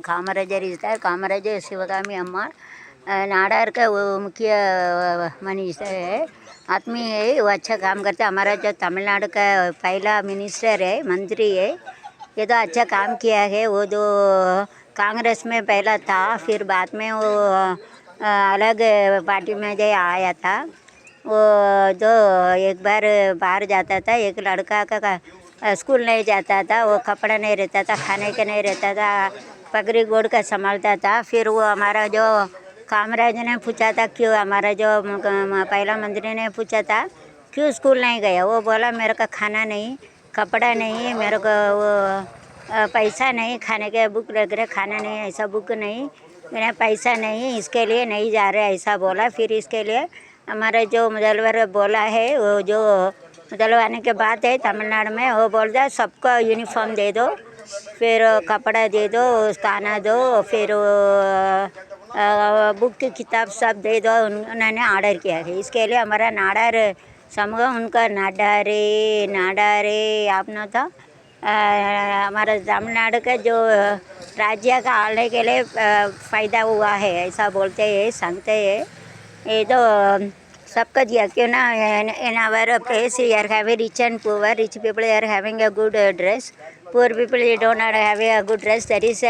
Kamarajar is there. Kamarajar Sivagami Amma Nadar का वो मुख्य मनीष है, आदमी है. वो अच्छा काम करता है. हमारा जो तमिलनाडु का पहला मिनिस्टर है, मंत्री है, ये तो अच्छा काम किया है. वो जो कांग्रेस में पहला था, फिर बाद में वो अलग पार्टी में जो आया था. वो जो एक बार बाहर जाता था, एक लड़का का स्कूल नहीं जाता था, वो कपड़ा नहीं रहता था, खाने का नहीं रहता था, पगड़ी गोड़ का संभालता था. फिर वो हमारा जो कामराज ने पूछा था क्यों, हमारा जो पहला मंत्री ने पूछा था क्यों स्कूल नहीं गया. वो बोला मेरे को खाना नहीं, कपड़ा नहीं, मेरे को वो पैसा नहीं, खाने के बुक लग रहे, खाना नहीं, ऐसा बुक नहीं, मेरा पैसा नहीं, इसके लिए नहीं जा रहे, ऐसा बोला. फिर इसके लिए हमारा जो मुदलवर बोला है, वो जो मुदलवर आने के बाद है तमिलनाडु में, वो बोल दिया सबको यूनिफॉर्म दे दो, फिर कपड़ा दे दो, खाना दो, फिर बुक किताब सब दे दो. उन्होंने ऑर्डर किया है. इसके लिए हमारा नाडार समूह उनका नाडारे आपने तो हमारा तमिलनाडु का जो राज्य का आने के लिए फ़ायदा हुआ है, ऐसा बोलते हैं, सांगते हैं. ये तो सबका दिया क्यों ना. in our place we are having rich and poor. Rich people are having a good dress, poor people they don't have a good dress. There is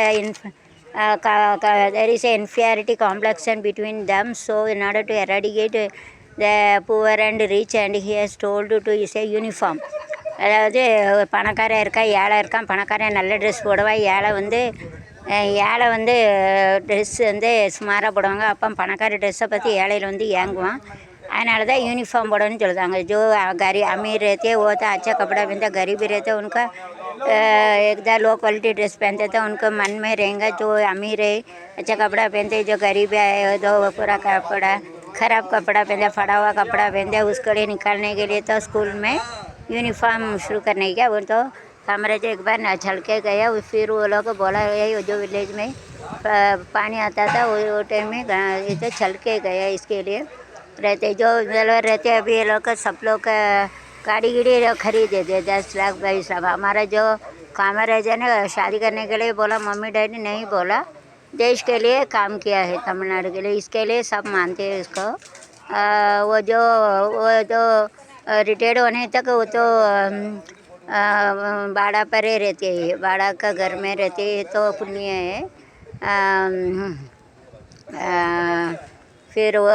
a inferiority complexion between them. So in order to eradicate the poor and rich, and he has told to say uniform. அதாவது பணக்காரன் இருக்கான், ஏழை இருக்கான். பணக்காரன் நல்ல dress போடுவான், ஏழை வந்து ட்ரெஸ் வந்து சுமாராக போடுவாங்க. அப்போ பணக்கார ட்ரெஸ்ஸை பற்றி ஏழையில் வந்து ஏங்குவான். அதனால தான் यूनिफॉर्म बोलने चलता. जो गरीब अमीर रहते वो तो अच्छा कपड़ा पहनते, गरीब रहते उनका एकदम लो क्वालिटी ड्रेस पहनते थे. उनको मन में रहेंगे जो अमीर है अच्छा कपड़ा पहनते, जो गरीब है तो पूरा कपड़ा ख़राब कपड़ा पहनते, फटा हुआ कपड़ा पहनते. उसके लिए निकालने के लिए तो स्कूल में यूनिफॉर्म शुरू करने का वो तो कामराज एक बार छल के गया. फिर वो लोग बोला है जो विलेज में पानी आता था वो टाइम में ये तो छल के गया. इसके लिए रहते जो रहते अभी ये लोग सब लोग गाड़ी खरीदे थे 10 लाख 22 लाख. हमारा जो कामराज है ना शादी करने के लिए बोला, मम्मी डैडी नहीं बोला, देश के लिए काम किया है तमिलनाडु के लिए. इसके लिए सब मानते हैं इसको. वो जो रिटायर्ड होने तक वो तो बाड़ा पर रहते हैं, बाड़ा का घर में रहते हैं, तो पुण्य है. फिर वो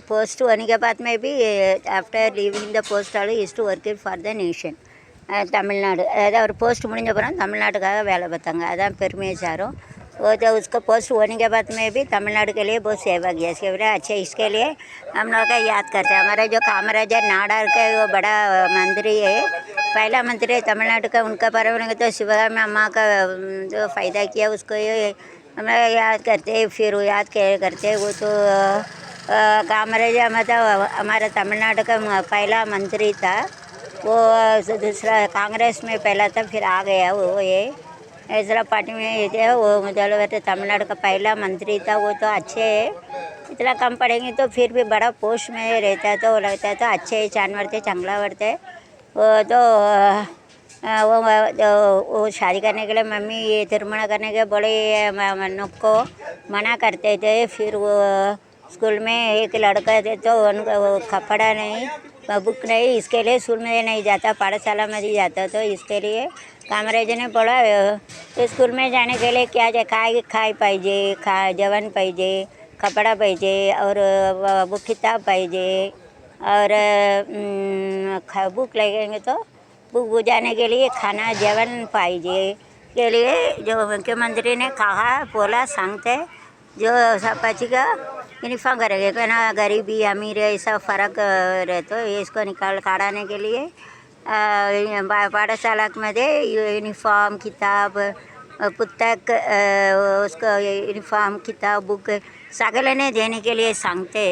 पोस्ट होने के बाद में भी after leaving the post all is to work for the nation Tamil Nadu. அதாவது ஒரு போस्ट முடிஞ்ச அப்புறம் தமிழ்நாட்டுக்காக வேலை பார்த்தாங்க. அதான் பெருமையை சாரும். वो जो उसको पोस्ट होने के बाद में भी तमिलनाडु के लिए बहुत सेवा किया. सेवा अच्छे. इसके लिए हम लोग का याद करते हैं. हमारा जो कामराजर नाडार का वो बड़ा मंत्री है, पहला मंत्री है तमिलनाडु का. उनका परंपरा तो शिवगामी अम्मा का जो फ़ायदा किया उसको ये हम लोग याद करते हैं. फिर वो याद करते वो तो कामराजर मतलब हमारा तमिलनाडु का पहला मंत्री था. वो दूसरा कांग्रेस में पहला था, फिर आ गया वो ये ऐसा पार्टी में ये थे. वो मतलब तमिलनाडु का पहला मंत्री था. वो तो अच्छे है, इतना कम पड़ेंगे तो फिर भी बड़ा पोस्ट में रहता है तो लगता है तो अच्छे जानवर थे, चंगला वर्ते. वो तो वो शादी करने के लिए मम्मी ये तिरमण करने के बड़े को मना करते थे. फिर वो स्कूल में एक लड़का थे तो उनका वो कपड़ा नहीं, बुक नहीं, इसके लिए स्कूल में नहीं जाता, पाठशाला में ही जाता. तो इसके लिए कामराज ने बोला तो स्कूल में जाने के लिए क्या खाई पाहिजे, जेवण पाहिजे, कपड़ा पाहिजे और बुक किताब पाहिजे और बुक लगेंगे तो बुक बुझाने के लिए खाना जेवण पाहिजे. के लिए जो मुख्यमंत्री ने कहा बोला सांगते जो सब बच्ची का यूनिफॉर्म करेंगे कि ना गरीबी अमीर ऐसा फ़र्क रहता है. इसको काढ़ाने के लिए पाठशाला मध्ये यूनिफॉर्म किताब पुस्तक उसको यूनिफॉर्म किताब बुक सगलने देने के लिए सांगते.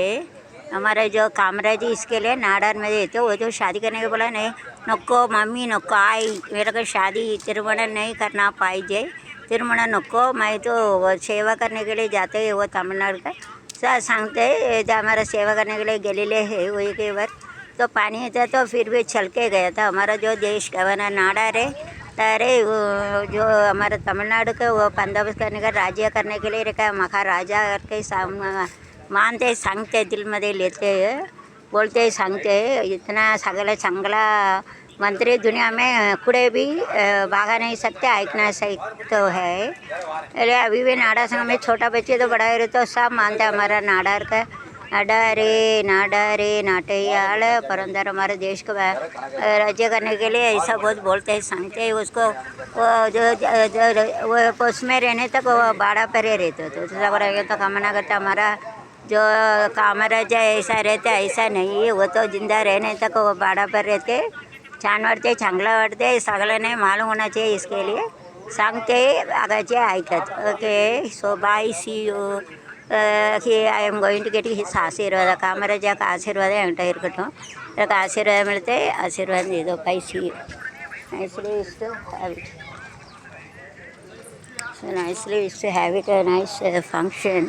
हमारे जो कामराज इसके लिए नाडार में देते. वो जो शादी करने के बोला नहीं, नको मम्मी नको आई, मेरे को शादी तिरमण नहीं करना पाहिजे, तिरमण नको, मैं तो सेवा करने के लिए जाते हैं. वो तमिलनाडु का सांगते जो हमारा सेवा करने के लिए गेलेले है. वो एक बार तो पानी था तो फिर भी छल के गया था. हमारा जो देश गवर्नर नाडार है अरे वो जो हमारे तमिलनाडु का वो बंदोबस्त करने का राज्य करने के लिए रखा महाराजा करके मानते सांगते दिल में लेते बोलते सांगते इतना सगला चंगला मंत्री दुनिया में कुड़े भी भागा नहीं सकते ऐकना सही तो है। अरे अभी भी नाडा संघ में छोटा बच्चे तो बड़ा रहे तो सब मानते हमारा नाडार का नाडा रे नाटयाल परंदर हमारे देश को राज्य करने के लिए ऐसा बहुत बोलते हैं सांगते हैं उसको वो वो उसमें रहने तक वो बाड़ा पर रहते तो दूसरा को रहेगा तो कामना करता हमारा जो कामराजा ऐसा रहता ऐसा नहीं है वो तो जिंदा रहने तक वो बाड़ा पर रहते छान वाटते चांगला वाटते सगळ्यांना मालूम होना चाहिए इसके लिए सांगते आगाचे ऐकत okay so bye see you I am going to get his आशीर्वाद कामराजा का आशीर्वाद एंट इरकटम आशीर्वाद मिलते आशीर्वाद दे दो bye see you nicely is to have it so nicely is to have it a nice function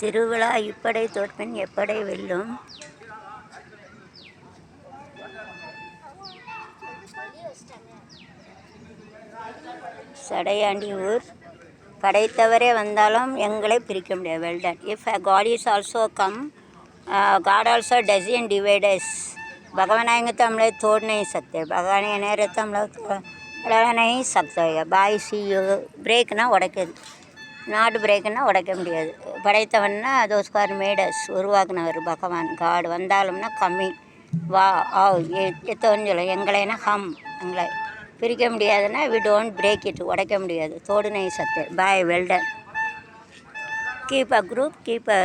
திருவிழா இப்படை தோற்பின் எப்படை வெல்லும் சடையாண்டி ஊர் படைத்தவரே வந்தாலும் எங்களை பிரிக்க முடியாது well done if God is also come God also doesn't divide us भगवान आएंगे तो हम लोग तोड़ नहीं सकते भगवान नहीं रहते हम लोग तोड़ नहीं सकते बाय सी यू ब्रेक ना உடைக்கிறது நாட் பிரேக்குன்னா உடைக்க முடியாது படைத்தவன்னா தோஸ் ஆர் மேடஸ் உருவாக்குனவர் பகவான் காட் வந்தாலும்னா கம்மி வா ஆ எத்தோன்னு சொல்லும் எங்களைனா ஹம் எங்களை பிரிக்க முடியாதுன்னா வி டோன்ட் பிரேக் இட் உடைக்க முடியாது தோடு नहीं सकते bye well done keep a group keep a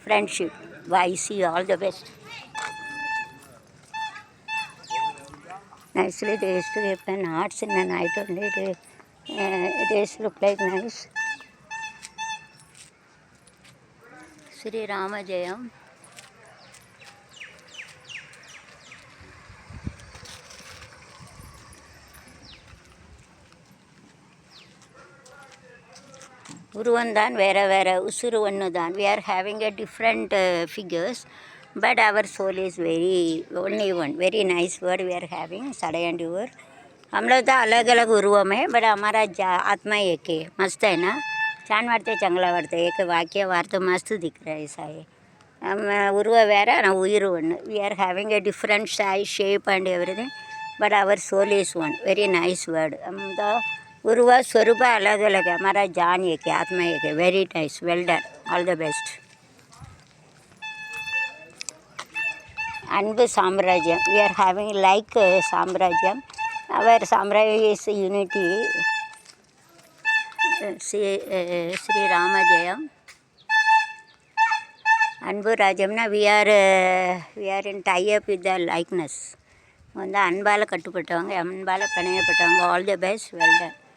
friendship bye see you all the best nicely they used to give an arts in the night only it is look like nice Sri Rama Jayam உருவந்தான் வேறு வேறு உசுறு ஒன்று தான் we are having a different figures but our soul is very only one very nice word we are having सड़यंडी word हम लोग तो अलग अलग उर्वम है बट हमारा आत्मा एक है मस्त है ना छान वाटते चांगला वाटते एक वाक्य वार्त मस्त दिख रहा है ऐसा है हम उर्व वेरा ना उयर one we are having a different size shape and everything but our soul is one very nice word हम तो उर्व स्वरूप अलग अलग है हमारा जान एक है आत्मा एक है very nice well done all the best अनबु साम्राज्यम वी आर हैविंग लाइक साम्राज्यम our साम्राज्य is unity श्री राम जयम अनबु राज्यम ना we are in tie up with the likeness வந்து அன்பால் கட்டுப்பட்டவங்க அன்பால் பிணையப்பட்டவங்க all the best well ton